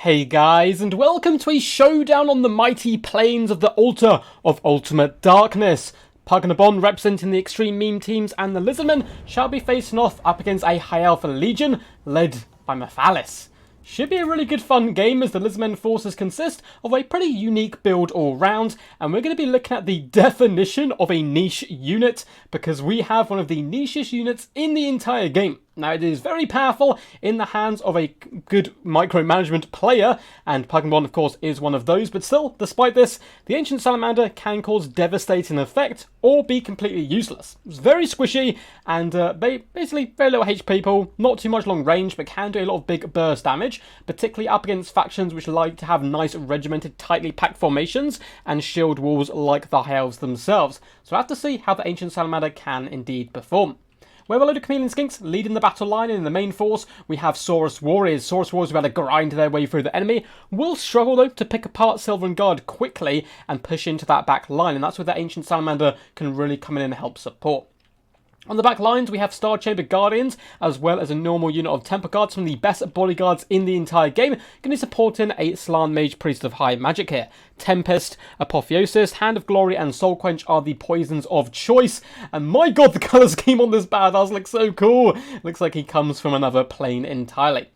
Hey guys, and welcome to a showdown on the mighty plains of the altar of ultimate darkness. Pug and a Bond representing the extreme meme teams and the Lizardmen shall be facing off up against a High Elf Legion led by Mathalis. Should be a really good fun game as the Lizardmen forces consist of a pretty unique build all round, and we're going to be looking at the definition of a niche unit because we have one of the nichest units in the entire game. Now, it is very powerful in the hands of a good micromanagement player, and Pug and Bond, of course, is one of those, but still, despite this, the Ancient Salamander can cause devastating effect or be completely useless. It's very squishy, and basically very little HP pool, not too much long range, but can do a lot of big burst damage, particularly up against factions which like to have nice regimented, tightly packed formations and shield walls like the High Elves themselves. So we'll have to see how the Ancient Salamander can indeed perform. We have a load of Chameleon Skinks leading the battle line, and in the main force we have Saurus Warriors. Saurus Warriors who had to grind their way through the enemy will struggle though to pick apart Silver Guard quickly and push into that back line, and that's where the Ancient Salamander can really come in and help support. On the back lines, we have Star Chamber Guardians, as well as a normal unit of Temple Guards, some of the best bodyguards in the entire game, going to be supporting a Slann Mage Priest of High Magic here. Tempest, Apotheosis, Hand of Glory, and Soul Quench are the poisons of choice, and my god, the colour scheme on this badass looks so cool! Looks like he comes from another plane entirely.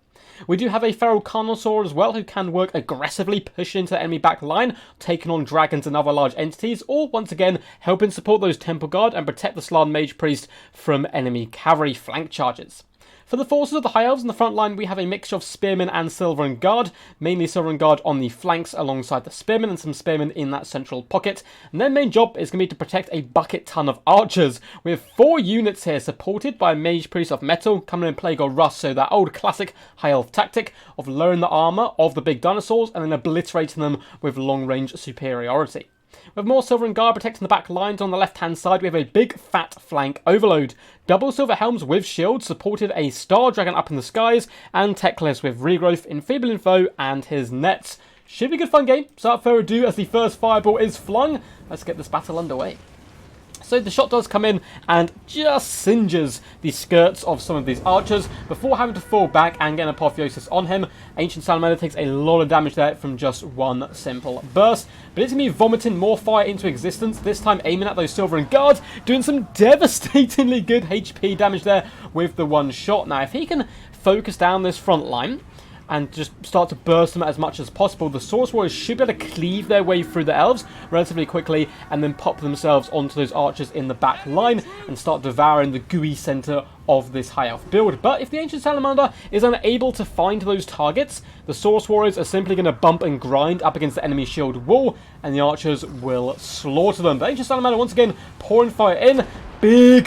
We do have a Feral Carnosaur as well, who can work aggressively, pushing into the enemy back line, taking on dragons and other large entities, or once again, helping support those Temple Guard and protect the Slann Mage Priest from enemy cavalry flank charges. For the forces of the High Elves in the front line, we have a mixture of Spearmen and Silver Guard, mainly Silver Guard on the flanks alongside the Spearmen and some Spearmen in that central pocket. And their main job is going to be to protect a bucket ton of archers. We have 4 units here supported by a Mage Priest of Metal, coming in Plague or Rust, so that old classic High Elf tactic of lowering the armour of the big dinosaurs and then obliterating them with long range superiority. We have more Silver Guard protecting the back lines. On the left-hand side, we have a big fat flank overload. Double Silver Helms with shields supported a Star Dragon up in the skies, and Teclis with regrowth, enfeebling foe, and his nets. Should be a good fun game. So without further ado, as the first fireball is flung, let's get this battle underway. So the shot does come in and just singes the skirts of some of these archers before having to fall back and get an Apotheosis on him. Ancient Salamander takes a lot of damage there from just one simple burst, but it's going to be vomiting more fire into existence, this time aiming at those Silver Guards, doing some devastatingly good HP damage there with the one shot. Now, if he can focus down this front line and just start to burst them as much as possible, the Saurus Warriors should be able to cleave their way through the Elves relatively quickly and then pop themselves onto those archers in the back line and start devouring the gooey centre of this High Elf build. But if the Ancient Salamander is unable to find those targets, the Saurus Warriors are simply going to bump and grind up against the enemy shield wall, and the archers will slaughter them. The Ancient Salamander once again pouring fire in. Big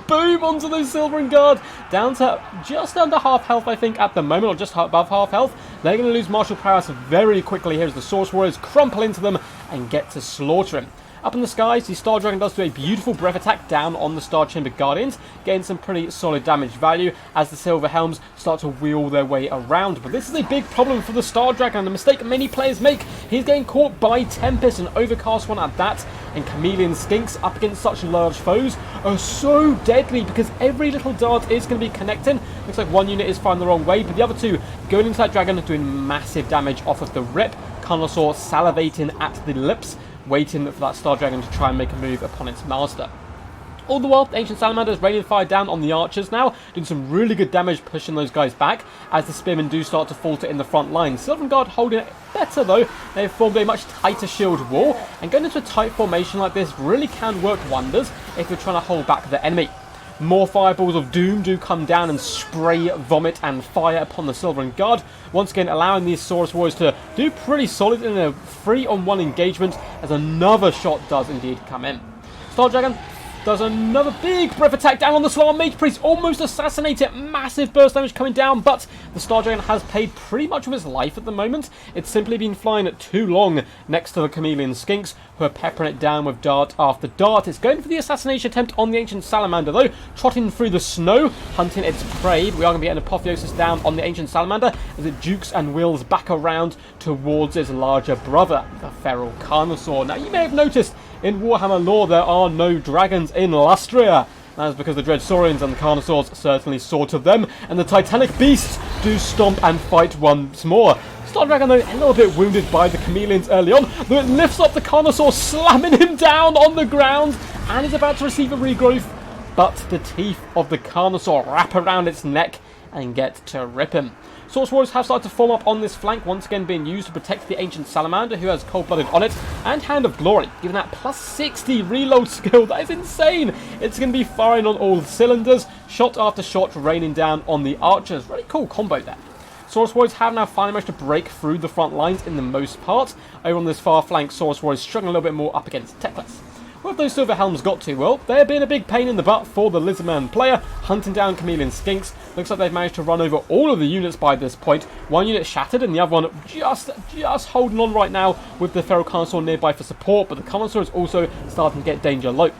boom onto those Silver Guard, down to just under half health, I think, at the moment, or just above half health. They're going to lose martial prowess very quickly here as the Saurus Warriors crumple into them and get to slaughter him. Up in the skies, the Star Dragon does do a beautiful breath attack down on the Star Chamber Guardians, getting some pretty solid damage value as the Silver Helms start to wheel their way around. But this is a big problem for the Star Dragon, and the mistake many players make. He's getting caught by Tempest, an overcast one at that, and Chameleon Skinks up against such large foes are so deadly because every little dart is going to be connecting. Looks like one unit is firing the wrong way, but the other two going into that dragon doing massive damage off of the rip. Carnosaur salivating at the lips, waiting for that Star Dragon to try and make a move upon its master. All the while, the Ancient Salamander is raining fire down on the archers now, doing some really good damage pushing those guys back as the Spearmen do start to falter in the front line. Silver Guard holding it better though. They've formed a much tighter shield wall, and going into a tight formation like this really can work wonders if you're trying to hold back the enemy. More fireballs of doom do come down and spray vomit and fire upon the Silver Guard, once again allowing these Saurus Warriors to do pretty solid in a 3-on-1 engagement as another shot does indeed come in. Star Dragon does another big breath attack down on the Slann Mage Priest, almost assassinate it, massive burst damage coming down, but the Star Dragon has paid pretty much of its life at the moment. It's simply been flying too long next to the Chameleon Skinks, who are peppering it down with dart after dart. It's going for the assassination attempt on the Ancient Salamander though, trotting through the snow, hunting its prey. We are going to be getting Apotheosis down on the Ancient Salamander as it jukes and wheels back around towards its larger brother, the Feral Carnosaur. Now, you may have noticed in Warhammer lore there are no dragons in Lustria. That is because the Dreadsaurians and the Carnosaurs certainly saw to them, and the Titanic beasts do stomp and fight once more. Star Dragon, though, a little bit wounded by the chameleons early on, though it lifts up the Carnosaur, slamming him down on the ground, and is about to receive a regrowth, but the teeth of the Carnosaur wrap around its neck and get to rip him. Source Warriors have started to form up on this flank, once again being used to protect the Ancient Salamander, who has Cold-Blooded on it, and Hand of Glory, giving that plus 60 reload skill. That is insane! It's going to be firing on all cylinders, shot after shot raining down on the archers. Really cool combo there. Source Warriors have now finally managed to break through the front lines in the most part. Over on this far flank, Source Warriors struggling a little bit more up against Teclis. Where have those Silver Helms got to? Well, they're being a big pain in the butt for the Lizardmen player, hunting down Chameleon Skinks. Looks like they've managed to run over all of the units by this point. One unit shattered and the other one just holding on right now with the Feral Carnosaur nearby for support, but the Carnosaur is also starting to get danger low.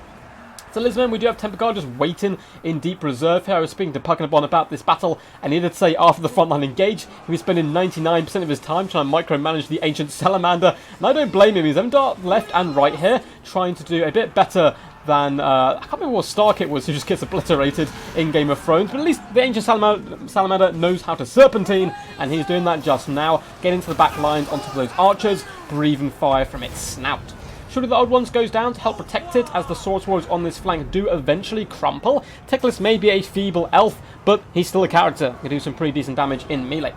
So Lizardmen, we do have Temper Guard just waiting in deep reserve here. I was speaking to Pugnabon about this battle, and he did say after the frontline engage, he was spending 99% of his time trying to micromanage the Ancient Salamander, and I don't blame him. He's having dart left and right here, trying to do a bit better than, I can't remember what Stark it was who just gets obliterated in Game of Thrones, but at least the Ancient Salamander knows how to serpentine, and he's doing that just now, getting to the back lines on top of those archers, breathing fire from its snout. Surely the Old Ones goes down to help protect it, as the Source Warriors on this flank do eventually crumple. Teclis may be a feeble elf, but he's still a character. He can do some pretty decent damage in melee.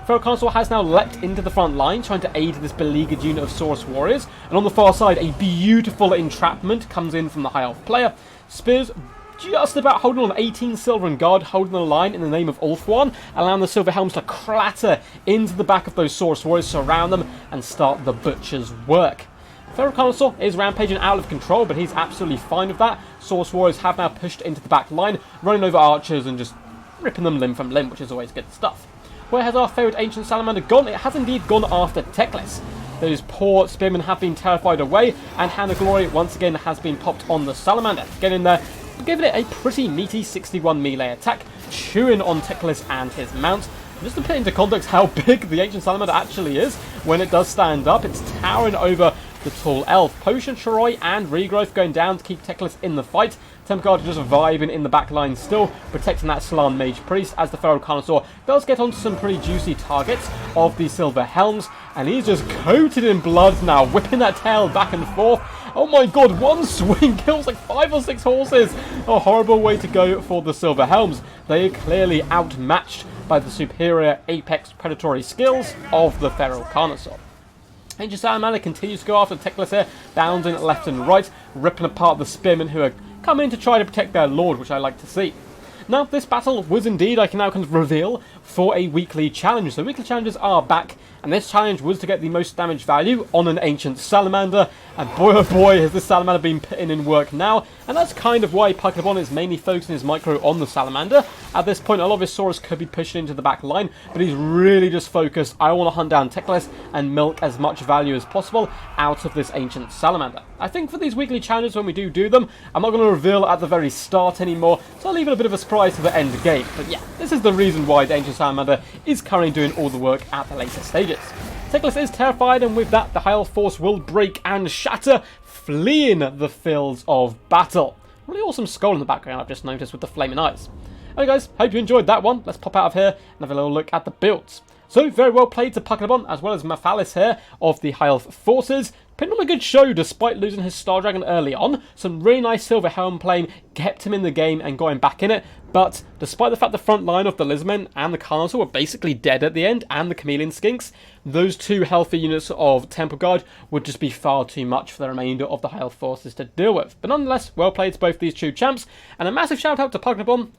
Feral Carnosaur has now leapt into the front line, trying to aid this beleaguered unit of Source Warriors. And on the far side, a beautiful entrapment comes in from the High Elf player. Spears just about holding on, 18 silver and guard, holding the line in the name of Ulthuan, allowing the Silver Helms to clatter into the back of those Source Warriors, surround them, and start the butcher's work. Feral Carnosaur is rampaging out of control, but he's absolutely fine with that. Source Warriors have now pushed into the back line, running over archers and just ripping them limb from limb, which is always good stuff. Where has our favourite Ancient Salamander gone? It has indeed gone after Teclis. Those poor spearmen have been terrified away, and Hand of Glory once again has been popped on the Salamander. Getting in there, giving it a pretty meaty 61 melee attack, chewing on Teclis and his mount. Just to put into context how big the Ancient Salamander actually is, when it does stand up, it's towering over the tall elf. Potion, Shiroi, and Regrowth going down to keep Teclis in the fight. Temper Guard just vibing in the back line still, protecting that Salan Mage Priest, as the Feral Carnosaur does get onto some pretty juicy targets of the Silver Helms, and he's just coated in blood now, whipping that tail back and forth. Oh my god, one swing kills like 5 or 6 horses! A horrible way to go for the Silver Helms. They are clearly outmatched by the superior apex predatory skills of the Feral Carnosaur. Ancient Salamander continues to go after Teclis here, bounding left and right, ripping apart the spearmen who are coming to try to protect their lord, which I like to see. Now, this battle was indeed, I can now kind of reveal, for a weekly challenge. So weekly challenges are back, and this challenge was to get the most damage value on an Ancient Salamander, and boy oh boy has this Salamander been putting in work now, and that's kind of why Pugnabon is mainly focusing his micro on the Salamander. At this point, a lot of his Saurus could be pushing into the back line, but he's really just focused, I want to hunt down Teclis and milk as much value as possible out of this Ancient Salamander. I think for these weekly challenges, when we do them, I'm not going to reveal at the very start anymore, so I'll leave it a bit of a surprise to the end game. But yeah, this is the reason why the Ancient Salamander is currently doing all the work at the later stages. Teclis is terrified, and with that, the High Elf force will break and shatter, fleeing the fields of battle. Really awesome skull in the background, I've just noticed, with the flaming eyes. Okay guys, hope you enjoyed that one. Let's pop out of here and have a little look at the builds. So, very well played to Pugnabon, as well as Mephalis here of the High Elf forces. Putting on a good show despite losing his Star Dragon early on. Some really nice Silver Helm playing kept him in the game and got him back in it. But despite the fact the front line of the Lizardmen and the Carnosaur were basically dead at the end, and the Chameleon Skinks, those two healthy units of Temple Guard would just be far too much for the remainder of the High Elf forces to deal with. But nonetheless, well played to both these two champs. And a massive shout out to Pugnabon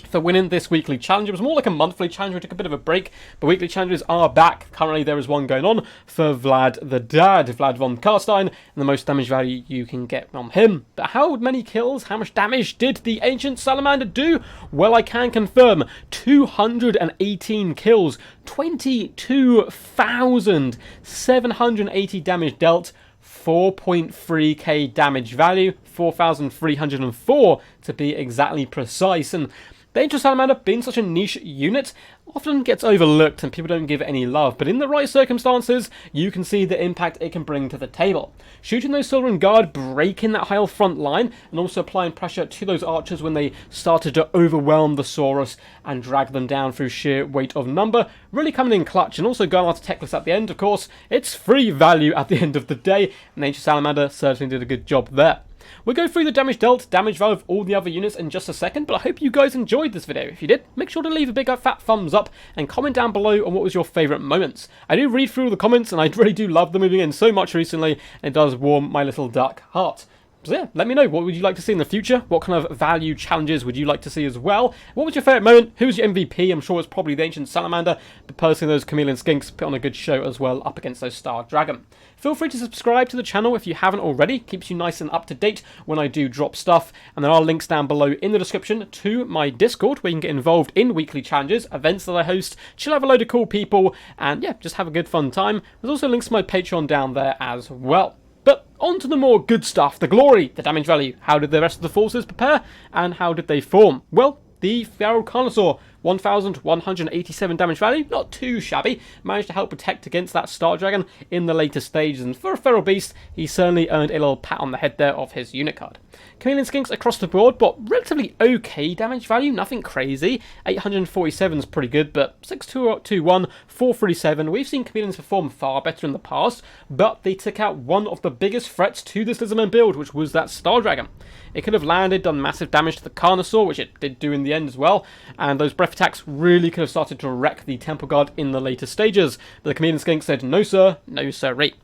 for winning this weekly challenge. It was more like a monthly challenge. We took a bit of a break, but weekly challenges are back. Currently, there is one going on for Vlad the Dad, Vlad von Karstein, and the most damage value you can get from him. But how many kills, how much damage did the Ancient Salamander do? Well, I can confirm 218 kills, 22,780 damage dealt, 4.3k damage value, 4,304 to be exactly precise. And The Ancient Salamander, being such a niche unit, often gets overlooked and people don't give it any love, but in the right circumstances, you can see the impact it can bring to the table. Shooting those Silver and Guard, breaking that high front line, and also applying pressure to those archers when they started to overwhelm the Saurus and drag them down through sheer weight of number, really coming in clutch, and also going after Techless at the end. Of course, it's free value at the end of the day, and the Ancient Salamander certainly did a good job there. We'll go through the damage dealt, damage value of all the other units in just a second, but I hope you guys enjoyed this video. If you did, make sure to leave a big fat thumbs up and comment down below on what was your favourite moments. I do read through all the comments and I really do love them moving in so much recently, and it does warm my little dark heart. So yeah, let me know, what would you like to see in the future? What kind of value challenges would you like to see as well? What was your favourite moment? Who was your MVP? I'm sure it's probably the Ancient Salamander, but personally those Chameleon Skinks put on a good show as well up against those Star Dragon. Feel free to subscribe to the channel if you haven't already. Keeps you nice and up to date when I do drop stuff. And there are links down below in the description to my Discord where you can get involved in weekly challenges, events that I host, chill out with a load of cool people, and yeah, just have a good fun time. There's also links to my Patreon down there as well. But on to the more good stuff, the glory, the damage value. How did the rest of the forces prepare, and how did they form? Well, the Feral Carnosaur, 1,187 damage value, not too shabby, managed to help protect against that Star Dragon in the later stages, and for a Feral Beast, he certainly earned a little pat on the head there of his unit card. Chameleon Skinks across the board, but relatively okay damage value, nothing crazy. 847 is pretty good, but 621, 437, we've seen Chameleons perform far better in the past, but they took out one of the biggest threats to this Lizardmen build, which was that Star Dragon. It could have landed, done massive damage to the Carnosaur, which it did do in the end as well, and those breath attacks really could have started to wreck the Temple Guard in the later stages, but the Chameleon Skink said, no sir, no sirree.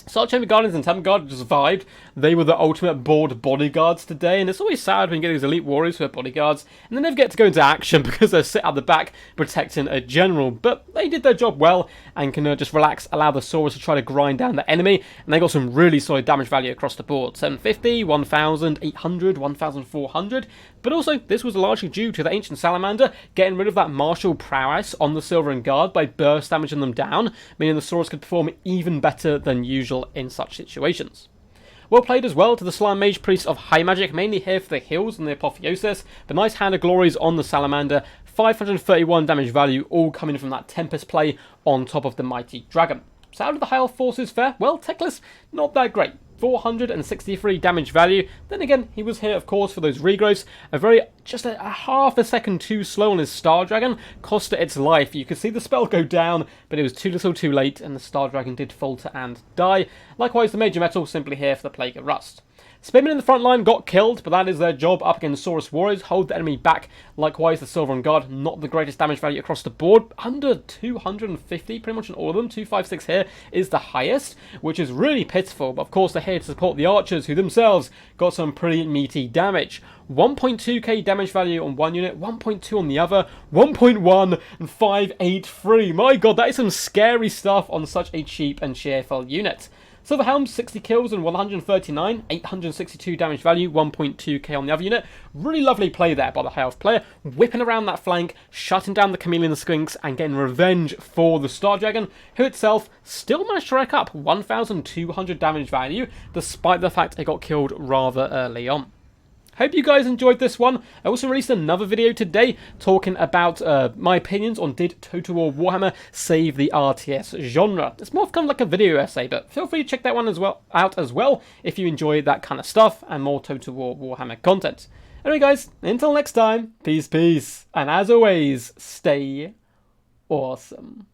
Star Chamber Guardians and Temple Guard survived. They were the ultimate board bodyguards today, and it's always sad when you get these elite warriors who are bodyguards and they never get to go into action because they're sit at the back protecting a general. But they did their job well and can just relax, allow the Saurus to try to grind down the enemy, and they got some really solid damage value across the board. 750, 1,800, 1,400. But also, this was largely due to the Ancient Salamander getting rid of that martial prowess on the Silver and Guard by burst damaging them down, meaning the Saurus could perform even better than usual in such situations. Well played as well to the Slime Mage Priest of High Magic, mainly here for the heals and the Apotheosis, but nice hand of glories on the Salamander, 531 damage value, all coming from that Tempest play on top of the Mighty Dragon. So how did the High Elf forces fare? Well, Techless, not that great. 463 damage value. Then again, he was here, of course, for those regrowths. Just a half a second too slow on his Star Dragon cost it its life. You could see the spell go down, but it was too little too late, and the Star Dragon did falter and die. Likewise, the Major Metal simply here for the Plague of Rust. Spearmen in the front line got killed, but that is their job up against Saurus Warriors, hold the enemy back. Likewise, the Silver and Guard, not the greatest damage value across the board, under 250, pretty much on all of them. 256 here is the highest, which is really pitiful, but of course they're here to support the archers, who themselves got some pretty meaty damage. 1.2k damage value on one unit, 1.2 on the other, 1.1 and 583. My god, that is some scary stuff on such a cheap and cheerful unit. Silver Helms, 60 kills and 139, 862 damage value, 1.2k on the other unit. Really lovely play there by the High Elf player, whipping around that flank, shutting down the Chameleon Skinks and getting revenge for the Star Dragon, who itself still managed to rack up 1,200 damage value, despite the fact it got killed rather early on. Hope you guys enjoyed this one. I also released another video today talking about my opinions on did Total War Warhammer save the RTS genre. It's more kind of like a video essay, but feel free to check that one out as well if you enjoy that kind of stuff and more Total War Warhammer content. Anyway guys, until next time, peace, and as always, stay awesome.